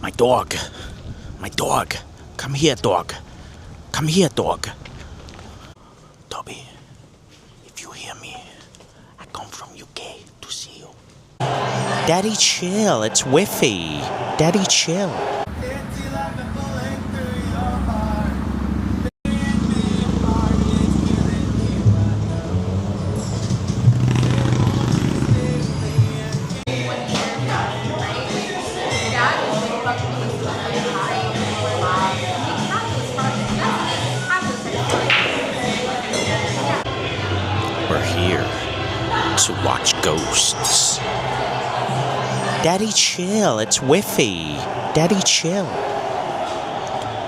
My dog. My dog. Come here, dog. Come here, dog. Toby, if you hear me, I come from UK to see you. Daddy, chill. It's Whiffy. Daddy, chill. We're here to watch ghosts. Daddy, chill. It's Whiffy. Daddy, chill.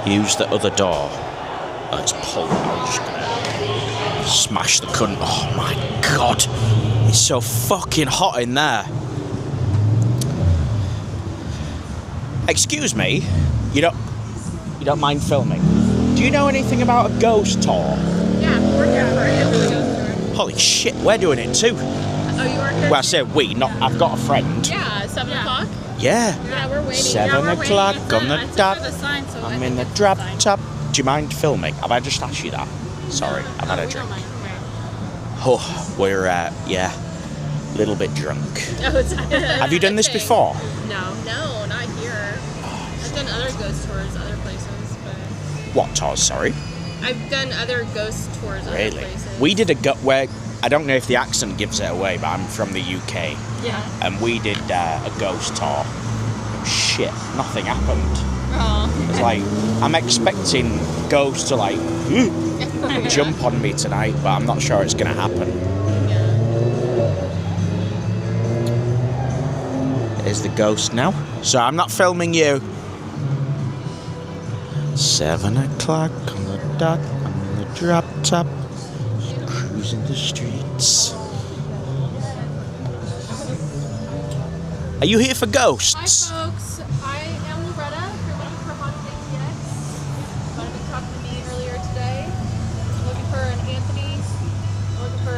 Use the other door. Oh, it's pulled. I'm just gonna smash the cunt. Oh my god. It's so fucking hot in there. Excuse me. You don't mind filming? Do you know anything about a ghost tour? Yeah, we're here for a ghost tour. Holy shit, we're doing it too. Oh, you work here? Well, I said we, not. I've got a friend. Yeah, 7 o'clock? Yeah. Yeah, we're waiting. 7 o'clock on the dot. So I'm in the drop top. Do you mind filming? Have I just asked you that? Sorry, I've had a drink. Oh, we're, yeah, a little bit drunk. Oh, it's Have you done this before? No, not here. I've done other ghost tours other places, but... What tours, sorry? I've done other ghost tours other Really? places. We did where, I don't know if the accent gives it away, but I'm from the UK. Yeah. And we did a ghost tour. Shit, nothing happened. Oh. It's like, I'm expecting ghosts to like jump on me tonight, but I'm not sure it's going to happen. There's the ghost now. So I'm not filming you. 7 o'clock on the dot, I'm in the drop top, cruising the streets. Are you here for ghosts? Hi folks, I am Loretta. If you're looking for haunted ATX, you might have been talking to me earlier today. I'm looking for an Anthony. I'm looking for a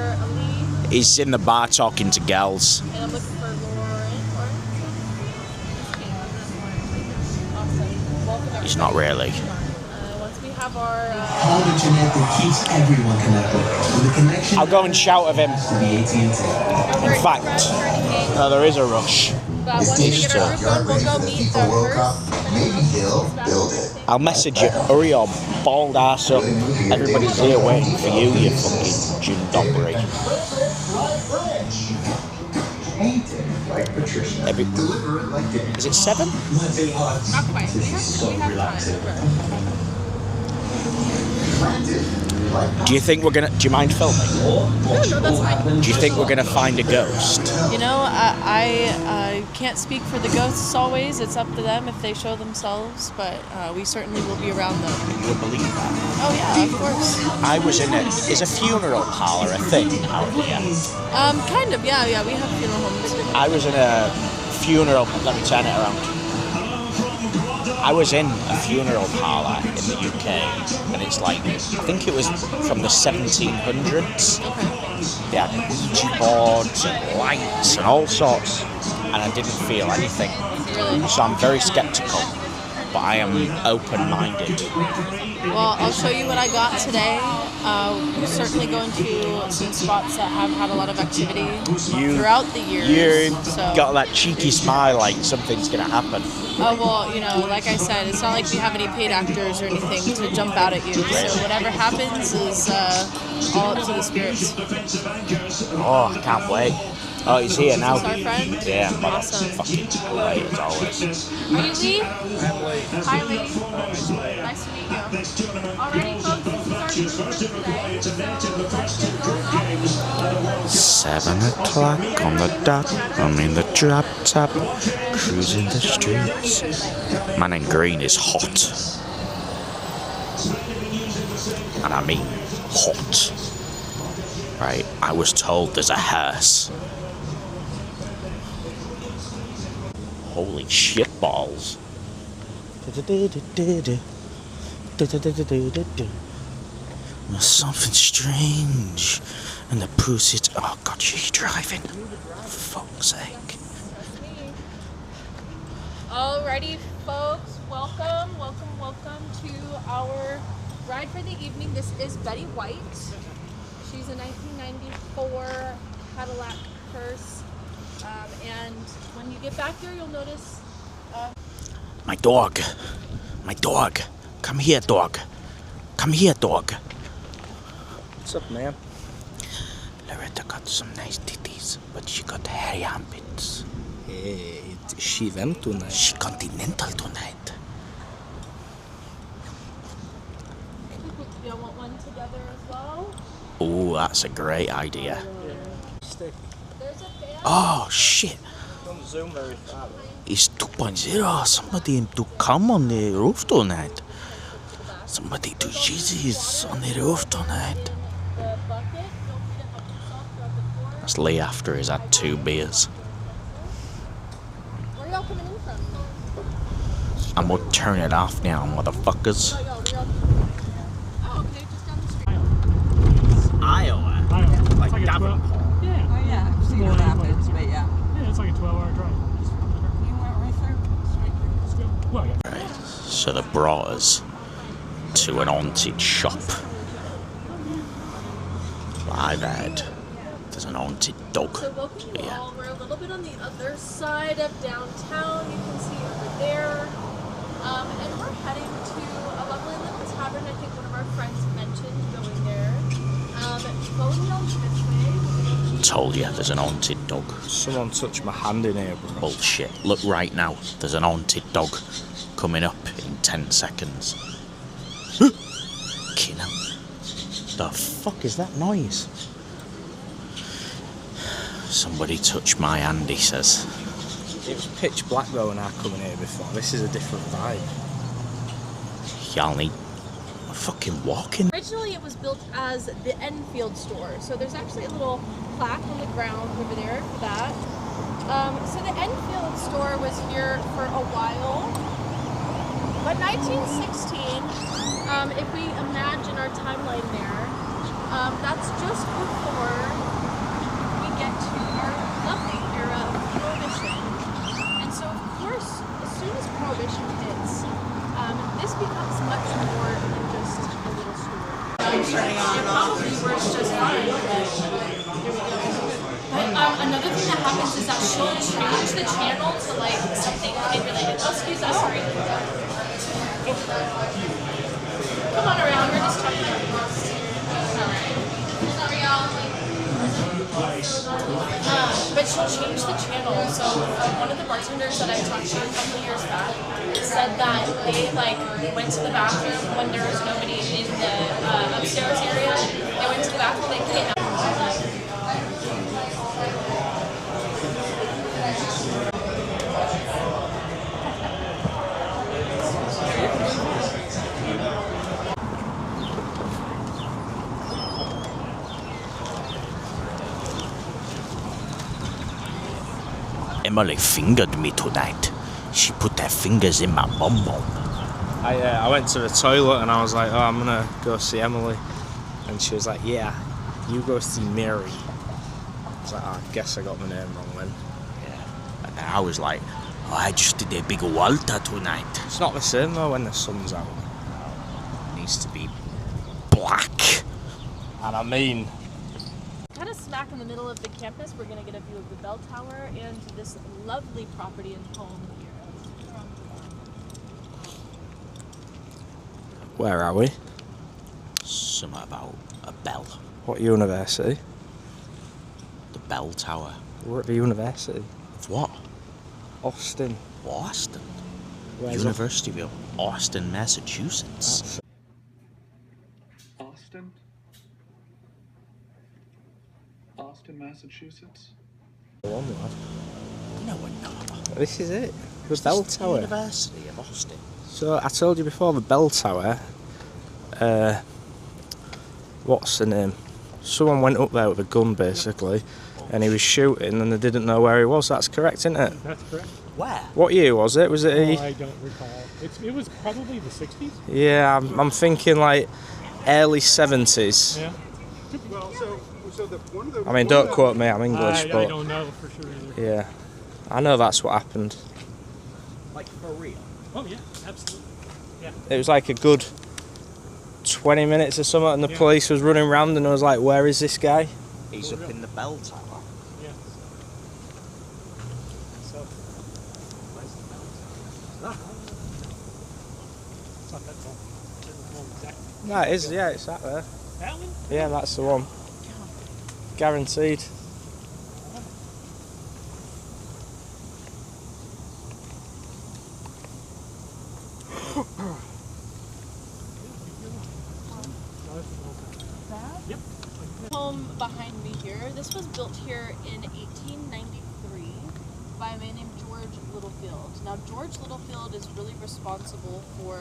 Lee. He's in the bar talking to gals. And I'm looking for Lauren. Awesome. Welcome everybody. He's not really. Once we have our... All the internet that keeps everyone connected. With a connection... I'll go and shout at him. ...to the AT&T. In fact, no, there is a rush. But once we get our group on, we'll go meet them first. Maybe he'll build it. I'll message you. Hurry your bald ass up. Everybody's here waiting for you, you fucking June Dobbery. Like Patricia. Deliver it like it. Is it 7? Not quite. We have time. Do you think we're gonna? Do you mind filming? No, that's fine. Do you think we're gonna find a ghost? You know, I can't speak for the ghosts always. It's up to them if they show themselves, but we certainly will be around them. You would believe that. Oh yeah, of course. I was in it. Is a funeral parlor a thing out here? Kind of, yeah. We have funeral homes. I was in a funeral. Let me turn it around. I was in a funeral parlour in the UK, and it's like, I think it was from the 1700s. Okay. They had Ouija boards and lights and all sorts, and I didn't feel anything. Really? So I'm very sceptical, but I am open-minded. Well, I'll show you what I got today. We're certainly going to some spots that have had a lot of activity throughout the years. You so. got that cheeky smile like something's going to happen. Oh, well, you know, like I said, it's not like we have any paid actors or anything to jump out at you. So whatever happens is all up to the spirits. Oh, I can't wait. Oh, he's here now. Is this our friend? Yeah, but Awesome. fucking great as always. Are you Lee? Hi, Lee. Nice to meet you. Alrighty, folks, this is our group for today. So let's get going on. 7 o'clock on the dot, I'm in the drop top, cruising the streets. Man in green is hot. And I mean hot. Right, I was told there's a hearse. Holy shit balls. There's something strange. And the pussy's... Oh god, she's driving. For fuck's sake. Alrighty, folks, welcome to our ride for the evening. This is Betty White. She's a 1994 Cadillac hearse, and when you get back here, you'll notice. My dog, come here, dog. What's up, man? Loretta got some nice titties, but she got hairy armpits. Hey, she them tonight. She continental tonight. You want one together as well? Oh, that's a great idea. Stick. There's a fan. Oh shit, Don't zoom very far. it's 2.0. Somebody do come on the roof tonight. Somebody do Jesus on the roof tonight. The bucket. Feel free to help yourself throughout the tour. That's Lee after he's had 2 beers. Where y'all coming in from? I'm gonna turn it off now, motherfuckers. Oh, okay, just down the street. Iowa, like like a Tavern. Yeah. Oh yeah, I've seen the rapids, but yeah. Yeah, it's like a 12-hour drive. You went right through, straight through. Still, well, yeah. Right, so they brought us to an haunted shop. I've heard there's an haunted dog. So welcome you Yeah. all. We're a little bit on the other side of downtown. You can see over there. And we're heading to a lovely little tavern. I think one of our friends mentioned going there. Going down this way. Told you there's an haunted dog. Someone touched my hand in here, bro. Bullshit. Look right now, there's an haunted dog coming up in 10 seconds. Fucking hell. The fuck is that noise? Somebody touched my hand, he says. It was pitch black though when I come in here before. This is a different vibe. Y'all need fucking walking. Originally, it was built as the Enfield store. So there's actually a little plaque on the ground over there for that. So the Enfield store was here for a while. But 1916, if we imagine our timeline there, that's just before we get to our lovely era of Prohibition. And so, of course, as soon as Prohibition hits, this becomes much more than just a little store. It probably works just fine. But another thing that happens is that she'll change the channel to like something kid related. Oh, excuse us, sorry. Come on around, we're just talking about this. Sorry, y'all. But she'll change the channel. So one of the bartenders that I talked to a couple years back said that they like went to the bathroom when there was nobody in the upstairs area. They went to the bathroom, they came out. Emily fingered me tonight. She put her fingers in my bum bum. I went to the toilet and I was like, oh, I'm gonna go see Emily. And she was like, yeah, you go see Mary. I was like, oh, I guess I got my name wrong then. Yeah. And I was like, oh, I just did a big Walter tonight. It's not the same though when the sun's out. It needs to be black. And I mean, Kind of smack in the middle of the campus, we're going to get a view of the bell tower and this lovely property and home here. where are we? Something about a bell. What university? The bell tower. We're at the university. Of what? Austin. Austin. Where's University of Austin, Massachusetts. Austin? Austin, Massachusetts? Go on, lad. No, we're not. This is it. The bell tower. University of Austin. So I told you before, the bell tower. What's the name? Someone went up there with a gun basically, and he was shooting, and they didn't know where he was. That's correct, isn't it? That's correct. Where? What year was it? Was it? I don't recall. It was probably the 60s. Yeah, I'm thinking like early 70s. Yeah. Well, so the one of the. I mean, don't quote me. I'm English, I but don't know for sure either. yeah, I know that's what happened. Like, for real? Oh yeah, absolutely. Yeah. It was like a good 20 minutes or something, and the police was running around, and I was like, where is this guy? He's up in the bell tower. Yeah. So, where's the bell? It's not that tall. Doesn't know exactly. No, it is, yeah, it's that there. That one? Yeah, that's the one. Guaranteed. Yep. Home behind me here. This was built here in 1893 by a man named George Littlefield. Now, George Littlefield is really responsible for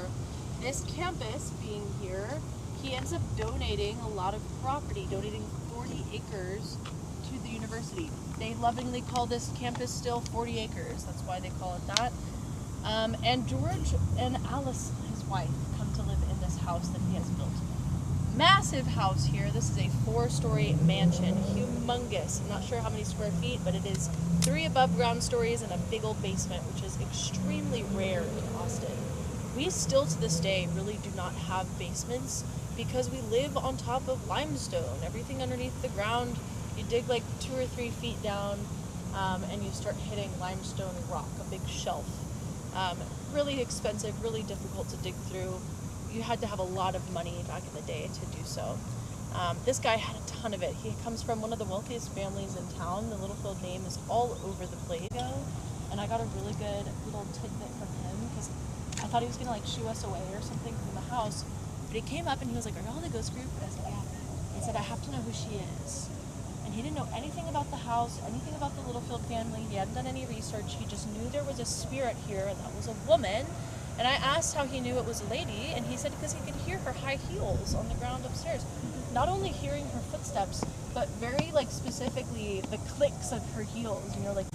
this campus being here. He ends up donating a lot of property, donating 40 acres to the university. They lovingly call this campus still 40 acres. That's why they call it that. And George and Alice, his wife, come to live in this house that he has built. Massive house here. This is a 4-story mansion, humongous. I'm not sure how many square feet, but it is 3 above ground stories and a big old basement, which is extremely rare in Austin. We still to this day really do not have basements because we live on top of limestone. Everything underneath the ground, you dig like 2 or 3 feet down, and you start hitting limestone rock, a big shelf. Really expensive, really difficult to dig through. You had to have a lot of money back in the day to do so. This guy had a ton of it. He comes from one of the wealthiest families in town. The Littlefield name is all over the place. And I got a really good little tidbit from him because I thought he was gonna like shoo us away or something from the house. But he came up and he was like, "Are y'all the ghost group?" And I said, "Yeah." He said, "I have to know who she is." And he didn't know anything about the house, anything about the Littlefield family. He hadn't done any research. He just knew there was a spirit here that was a woman. And I asked how he knew it was a lady, and he said because he could hear her high heels on the ground upstairs. Not only hearing her footsteps, but very like specifically the clicks of her heels. And you're like,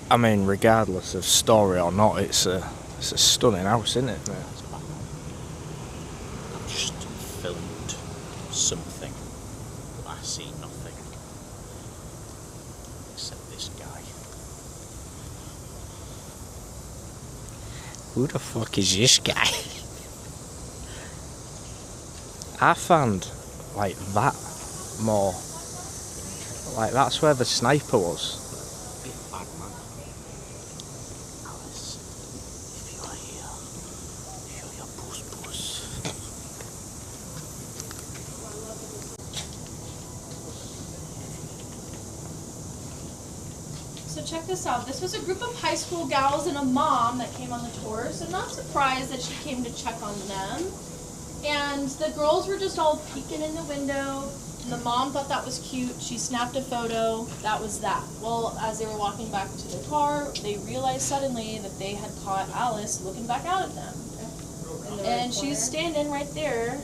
I mean, regardless of story or not, it's a stunning house, isn't it? I've just filmed something, but I see nothing except this guy. Who the fuck is this guy? I found like that more. Like that's where the sniper was. Bit bad, man. Alice, if you are here, show your puss. so check this out. This was a group of high school gals and a mom that came on the tour. So not surprised that she came to check on them. And the girls were just all peeking in the window. And the mom thought that was cute. She snapped a photo. That was that. Well, as they were walking back to the car, they realized suddenly that they had caught Alice looking back out at them. And she's standing right there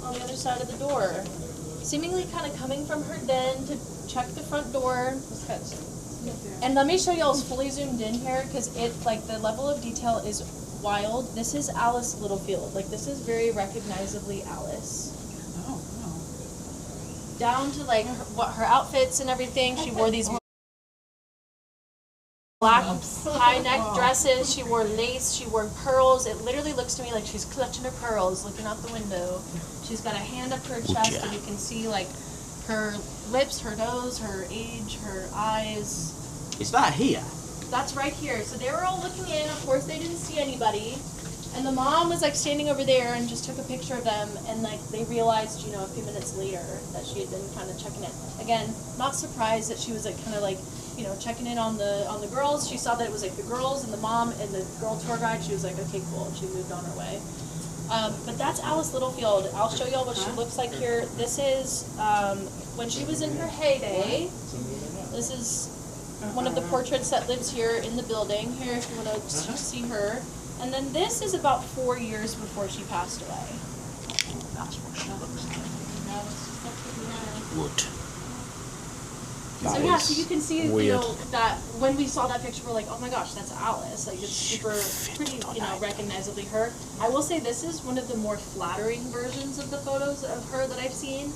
on the other side of the door, seemingly kind of coming from her den to check the front door. And let me show y'all it's fully zoomed in here because it, like, the level of detail is wild. This is Alice Littlefield. Like, this is very recognizably Alice. Down to like her outfits and everything. She wore these black high neck dresses. She wore lace. She wore pearls. It literally looks to me like she's clutching her pearls, looking out the window. She's got a hand up to her chest, and you can see like her lips, her nose, her age, her eyes. Is that here? That's right here. So they were all looking in. Of course, they didn't see anybody. And the mom was like standing over there and just took a picture of them, and like they realized, you know, a few minutes later that she had been kind of checking in. Again, not surprised that she was like kind of like, you know, checking in on the girls. She saw that it was like the girls and the mom and the girl tour guide. She was like, okay, cool. And she moved on her way. But that's Alice Littlefield. I'll show y'all what she looks like here. This is when she was in her heyday. This is one of the portraits that lives here in the building. Here, if you want to see her. And then this is about 4 years before she passed away. That's what she looks like. Wood. So yeah, so you can see, you know, that when we saw that picture, we're like, oh my gosh, that's Alice. Like, it's super, pretty, you know, recognizably her. I will say this is one of the more flattering versions of the photos of her that I've seen,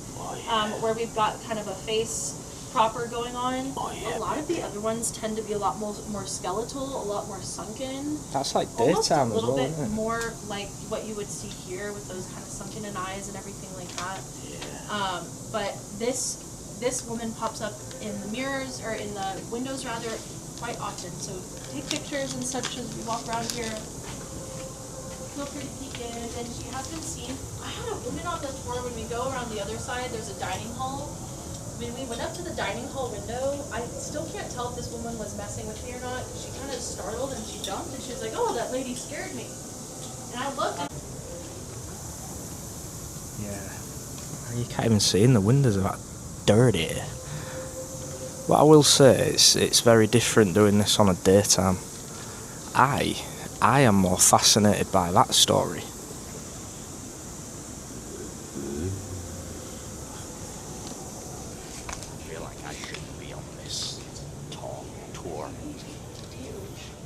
where we've got kind of a face proper going on. Oh, yeah, a lot of the other ones tend to be a lot more skeletal, a lot more sunken. That's like Almost daytime a as little well, bit isn't it? more like what you would see here with those kind of sunken in eyes and everything like that. Yeah. But this woman pops up in the mirrors, or in the windows rather, quite often. So take pictures and such as we walk around here. Feel free to peek in. And she has been seen. I had a woman on the tour when we go around the other side. There's a dining hall. When we went up to the dining hall window, I still can't tell if this woman was messing with me or not. She kind of startled and she jumped and she was like, "Oh, that lady scared me." And I looked. And Yeah. You can't even see in the windows are that dirty. What I will say is it's very different doing this on a daytime. I am more fascinated by that story. I feel like I shouldn't be on this tour.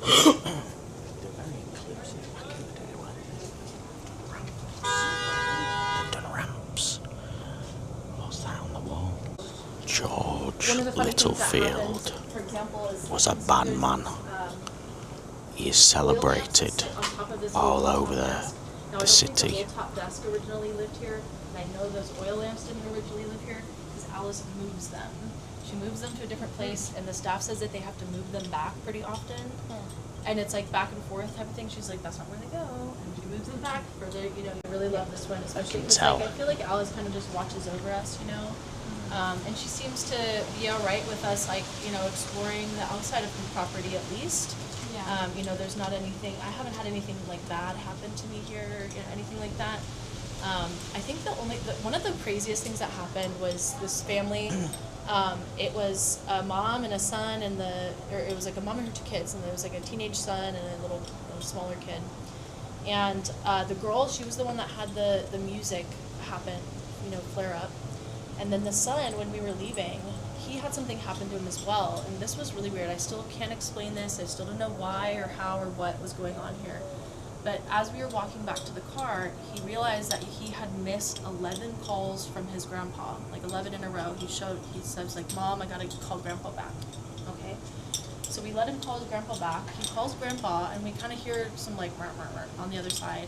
They're very inclusive back in the day, weren't they? They've done ramps. What's that on the wall? George one of the funny things that happened, Littlefield for example, is was a bad man. He is celebrated all over the city. The top desk originally lived here, and I know those oil lamps didn't originally live here because Alice moves them. She moves them to a different place, and the staff says that they have to move them back pretty often. And it's like back and forth type of thing. She's like, "That's not where they go," and she moves them back further. You know, I really love this one, especially because like, I feel like Alice kind of just watches over us, you know. And she seems to be all right with us, like, you know, exploring the outside of the property at least. You know, there's not anything, I haven't had anything like bad happen to me here, or you know, anything like that. I think one of the craziest things that happened was this family. It was a mom and a son, or it was like a mom and her 2 kids, and there was like a teenage son and a little smaller kid. And the girl, she was the one that had the music happen, you know, flare up. And then the son, when we were leaving, he had something happen to him as well. And this was really weird. I still can't explain this. I still don't know why or how or what was going on here. But as we were walking back to the car, he realized that he had missed 11 calls from his grandpa, like 11 in a row. He says like, "Mom, I gotta call grandpa back." Okay. So we let him call his grandpa back. He calls grandpa, and we kind of hear some like "murr, murr, murr" on the other side.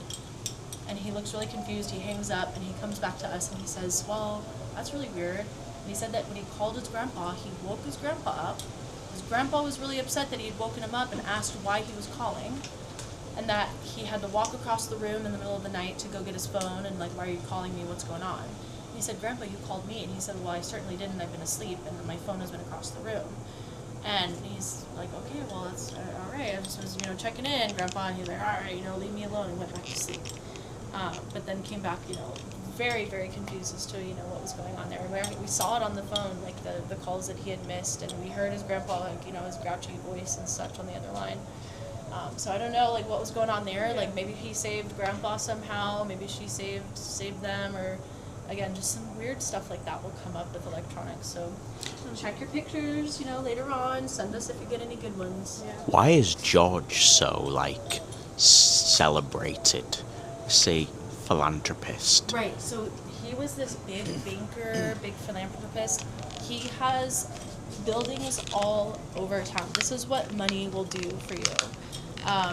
And he looks really confused. He hangs up, and he comes back to us, and he says, "Well, that's really weird." And he said that when he called his grandpa, he woke his grandpa up. His grandpa was really upset that he had woken him up and asked why he was calling, and that he had to walk across the room in the middle of the night to go get his phone, and like, "Why are you calling me? What's going on?" And he said, "Grandpa, you called me." And he said, "Well, I certainly didn't. I've been asleep, and my phone has been across the room." And he's like, "Okay, well, that's all right. I just was, you know, checking in, Grandpa." And he's like, "All right, you know, leave me alone," and went back to sleep. But then came back, you know, very, very confused as to, you know, what was going on there. And we saw it on the phone, like the calls that he had missed, and we heard his grandpa, like, you know, his grouchy voice and such on the other line. So I don't know, like, what was going on there. Like, maybe he saved grandpa somehow, maybe she saved them, or again, just some weird stuff like that will come up with electronics. So check your pictures, you know, later on. Send us if you get any good ones. Yeah. Why is George so, like, celebrated? Say, philanthropist. Right, so he was this big banker, big philanthropist. He has buildings all over town. This is what money will do for you.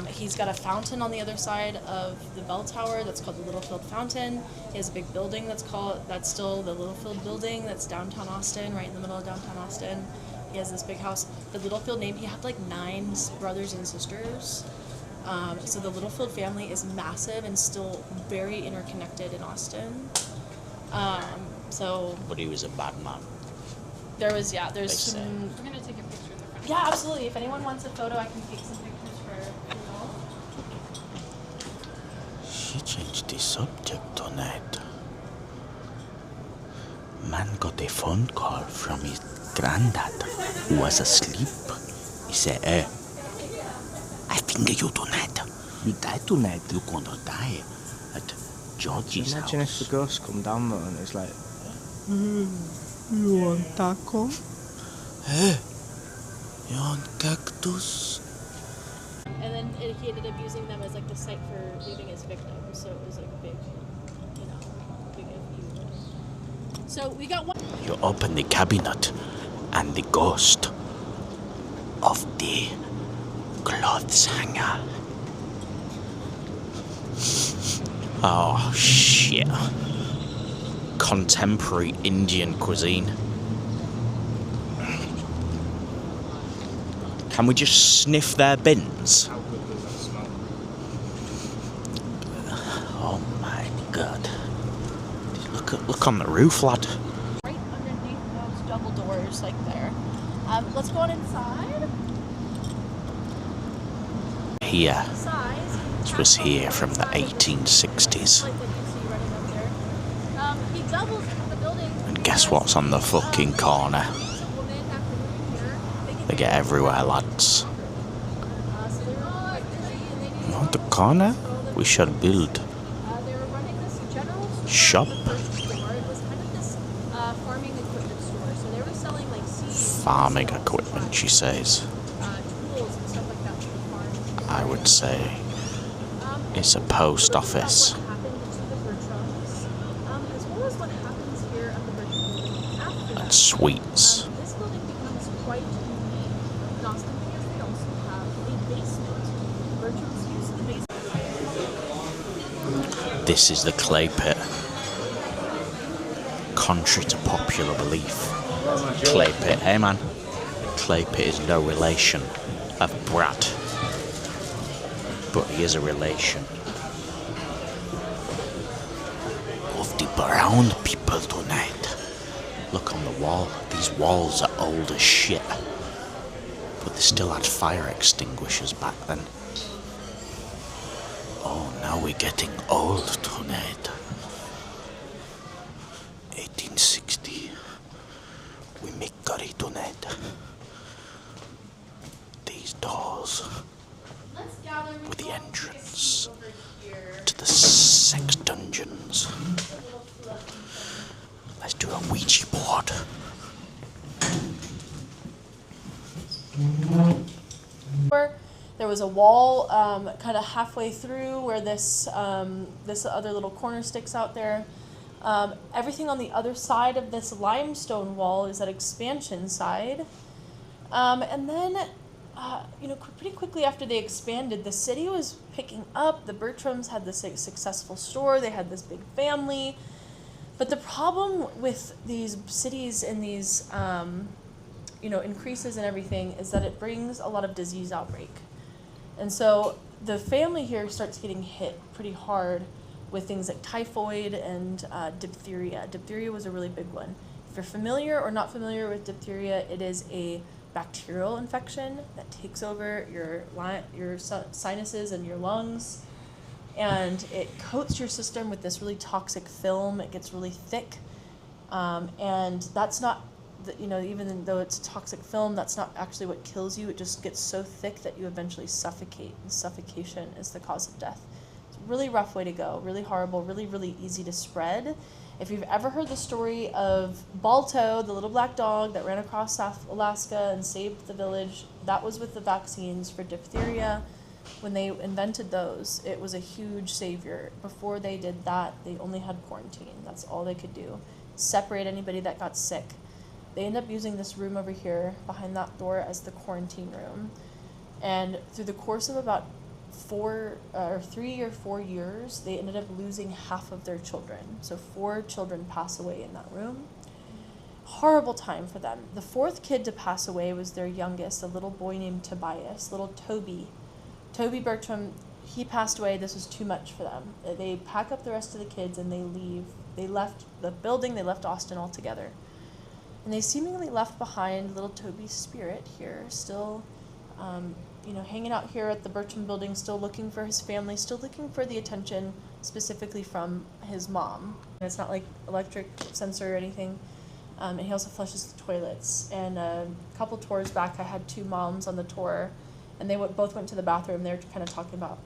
He's got a fountain on the other side of the bell tower that's called the Littlefield Fountain. He has a big building that's still the Littlefield Building that's downtown Austin, right in the middle of downtown Austin. He has this big house. The Littlefield name, he had like 9 brothers and sisters. So the Littlefield family is massive and still very interconnected in Austin. But he was a bad man. There's some... We're gonna take a picture of the front. Yeah, absolutely. If anyone wants a photo, I can take some pictures for you all. She changed the subject on it. Man got a phone call from his granddad, who was asleep. He said, I think you tonight. You die tonight, you're gonna die at George's Imagine house. if the ghosts come down though and it's like, you want taco? You want cactus? And then he ended up using them as like the site for leaving his victims. So it was like big, you know, big of you. So we got one. You open the cabinet, and the ghost of the clothes hanger. Oh shit. Contemporary Indian cuisine. Can we just sniff their bins? Oh my god. Look on the roof, lad. Right underneath those double doors, like there. Let's go on inside. Here. Size. This was here from the 1860s. Like what you see running up there. He doubles the building. And guess what's on the fucking corner? They get everywhere, lads. On the corner? We should build shop. Farming equipment, she says. I would say it's a post office. And sweets. This building becomes quite unique. In Austin, because they also have a basement. Bertram's used the basement. This is the clay pit. Contrary to popular belief, clay pit, hey man, clay pit is no relation of Brad, but he is a relation of the brown people tonight. Look on the wall. These walls are old as shit, but they still had fire extinguishers back then. Oh, now we're getting old tonight. 1860. We make curry tonight. These doors were the entrance to the sex dungeons. Let's do a Ouija board. There was a wall kind of halfway through where this other little corner sticks out there. Everything on the other side of this limestone wall is that expansion side. And then, pretty quickly after they expanded, the city was picking up. The Bertrams had this successful store. They had this big family. But the problem with these cities and these, increases and everything is that it brings a lot of disease outbreak. And so the family here starts getting hit pretty hard with things like typhoid and diphtheria. Diphtheria was a really big one. If you're familiar or not familiar with diphtheria, it is a bacterial infection that takes over your sinuses and your lungs, and it coats your system with this really toxic film. It gets really thick, and that's not, even though it's a toxic film, that's not actually what kills you. It just gets so thick that you eventually suffocate, and suffocation is the cause of death. It's a really rough way to go, really horrible, really, really easy to spread. If you've ever heard the story of Balto, the little black dog that ran across South Alaska and saved the village, that was with the vaccines for diphtheria. When they invented those, it was a huge savior. Before they did that, they only had quarantine. That's all they could do. Separate anybody that got sick. They end up using this room over here behind that door as the quarantine room. And through the course of about 3 or 4 years, they ended up losing half of their children. So 4 children pass away in that room. Horrible time for them. The 4th kid to pass away was their youngest, a little boy named Tobias, little Toby. Toby Bertram, he passed away. This was too much for them. They pack up the rest of the kids and they leave. They left the building, they left Austin altogether. And they seemingly left behind little Toby's spirit here, still hanging out here at the Bertram building, still looking for his family, still looking for the attention specifically from his mom. And it's not like electric sensor or anything. And he also flushes the toilets. And a couple tours back, I had 2 moms on the tour, and they both went to the bathroom. They were kind of talking about,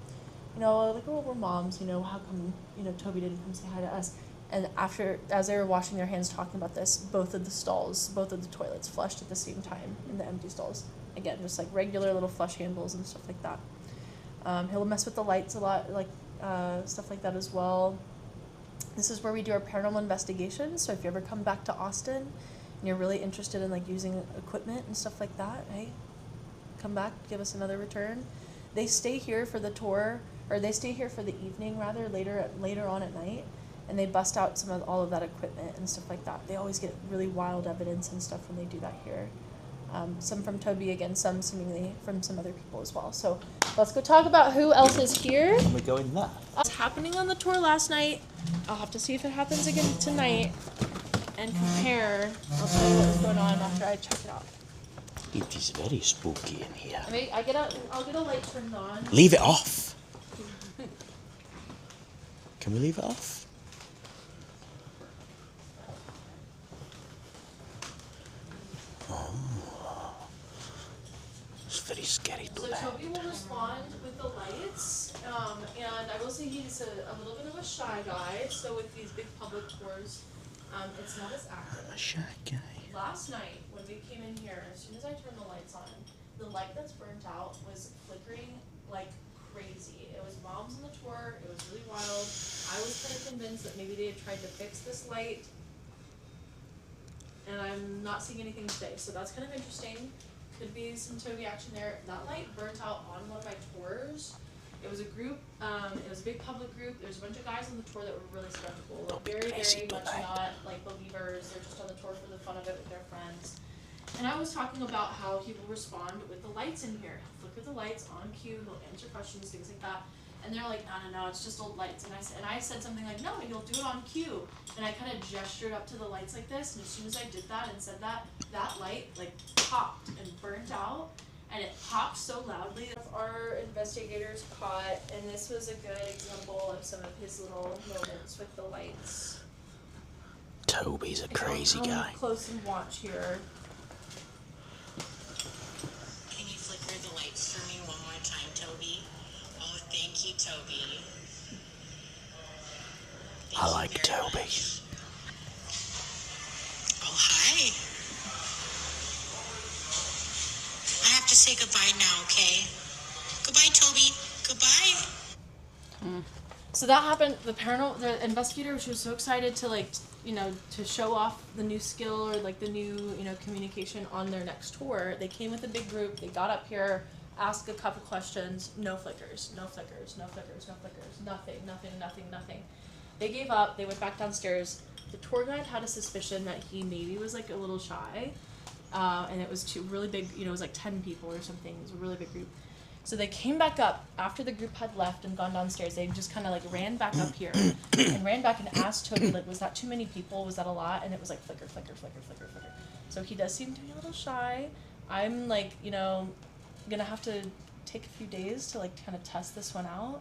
we're moms, how come, Toby didn't come say hi to us? And as they were washing their hands talking about this, both of the toilets flushed at the same time in the empty stalls. Again, just like regular little flush handles and stuff like that. He'll mess with the lights a lot, stuff like that as well. This is where we do our paranormal investigations. So if you ever come back to Austin and you're really interested in like using equipment and stuff like that, hey, come back, give us another return. They stay here for the tour, or they stay here for the evening rather, later on at night, and they bust out all of that equipment and stuff like that. They always get really wild evidence and stuff when they do that here. Some from Toby again, some seemingly from some other people as well. So let's go talk about who else is here. Can we go in there? What's happening on the tour last night? I'll have to see if it happens again tonight and compare. I'll tell you what was going on after I check it out. It is very spooky in here. I'll get a light turned on. Leave it off. Can we leave it off? Oh. It's very scary to So that. Toby will respond with the lights, and I will say he's a little bit of a shy guy, so with these big public tours, it's not as active. A shy guy. Last night, when we came in here, as soon as I turned the lights on, the light that's burnt out was flickering like crazy. It was moms on the tour, it was really wild. I was kind of convinced that maybe they had tried to fix this light, and I'm not seeing anything today, so that's kind of interesting. Could be some Toby action there. That light burnt out on one of my tours. It was a group, it was a big public group. There's a bunch of guys on the tour that were really skeptical. Like very much not like believers. They're just on the tour for the fun of it with their friends. And I was talking about how he will respond with the lights in here. He'll flicker the lights on cue, he'll answer questions, things like that. And they're like, no, it's just old lights. And I said something like, no, you'll do it on cue. And I kind of gestured up to the lights like this. And as soon as I did that and said that, that light like popped and burnt out. And it popped so loudly. Our investigators caught, and this was a good example of some of his little moments with the lights. Toby's a crazy guy. Close and watch here. Can you flicker the lights for me one more time, Toby? Oh, thank you, Toby. I like Toby. Oh, hi. I have to say goodbye now, okay? Goodbye, Toby. Goodbye. So that happened. The investigator, she was so excited to to show off the new skill or like the new, communication on their next tour. They came with a big group. They got up here, asked a couple questions. No flickers, no flickers, no flickers, no flickers. Nothing. They gave up. They went back downstairs. The tour guide had a suspicion that he maybe was like a little shy. And it was really big, it was like 10 people or something. It was a really big group. So they came back up after the group had left and gone downstairs. They just kind of like ran back up here and ran back and asked Toby, like, was that too many people? Was that a lot? And it was like flicker. So he does seem to be a little shy. I'm like, gonna have to take a few days to like kind of test this one out.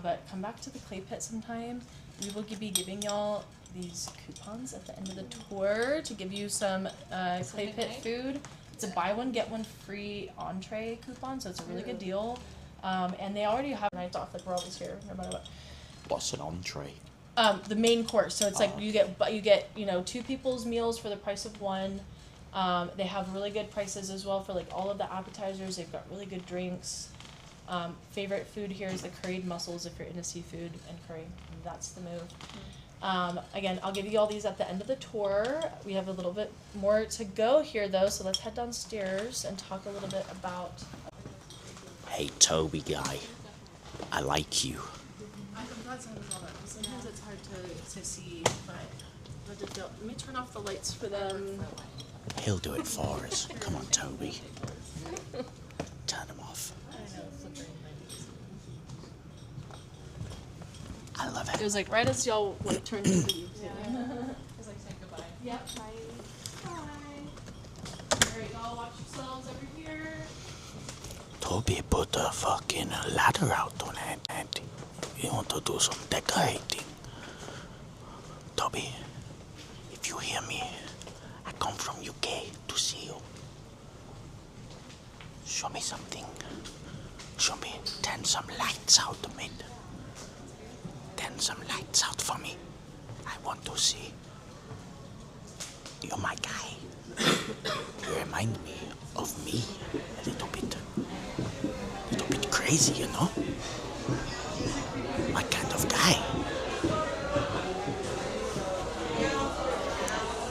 But come back to the clay pit sometime. We will be giving y'all these coupons at the end of the tour to give you some clay pit food. It's a buy one get one free entree coupon, so it's a really good deal. And they already have nights off, like we're always here, no matter what. What's an entree? The main course, so it's like you get 2 people's meals for the price of one. They have really good prices as well for like all of the appetizers. They've got really good drinks. Favorite food here is the curried mussels if you're into seafood and curry. That's the move. Again, I'll give you all these at the end of the tour. We have a little bit more to go here though, so let's head downstairs and talk a little bit about... Hey, Toby guy. I like you. I'm glad someone saw that, because sometimes it's hard to see, but let me turn off the lights for them. He'll do it for us. Come on, Toby. Turn them off. I love it. It was like right as y'all turned to leave. It was like saying goodbye. Yep. Bye. Alright, y'all watch yourselves over here. Toby put a fucking ladder out on it, and you want to do some decorating. Toby, if you hear me, I come from UK to see you. Show me something. Show me. Turn some lights out of it. Turn some lights out for me. I want to see. You're my guy. You remind me of me a little bit crazy, you know? My kind of guy.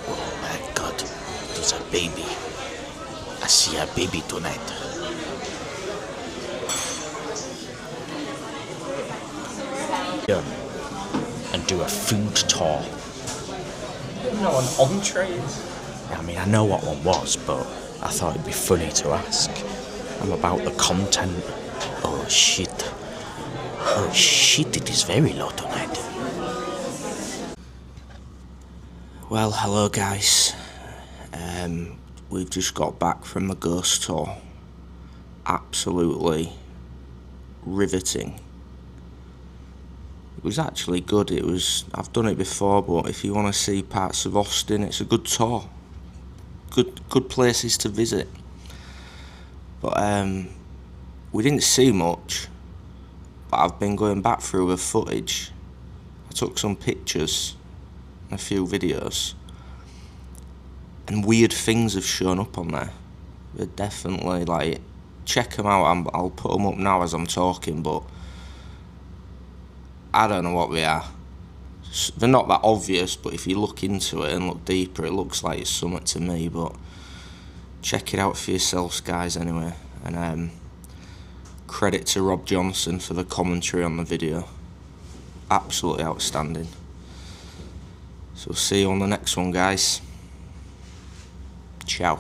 Oh my God. baby tonight. Yeah. And do a food tour. You know an entree is? I mean, I know what one was, but I thought it'd be funny to ask. I'm about the content. Oh shit. Oh shit, it is very low tonight. Well, hello guys. We've just got back from the ghost tour. Absolutely riveting. It was actually good. I've done it before, but if you want to see parts of Austin, it's a good tour. Good places to visit. But we didn't see much. But I've been going back through the footage. I took some pictures, a few videos, and weird things have shown up on there. They're definitely, like, check them out. I'll put them up now as I'm talking, but I don't know what they are. They're not that obvious, but if you look into it and look deeper, it looks like it's something to me. But check it out for yourselves, guys, anyway. And credit to Rob Johnson for the commentary on the video. Absolutely outstanding. So see you on the next one, guys. Ciao.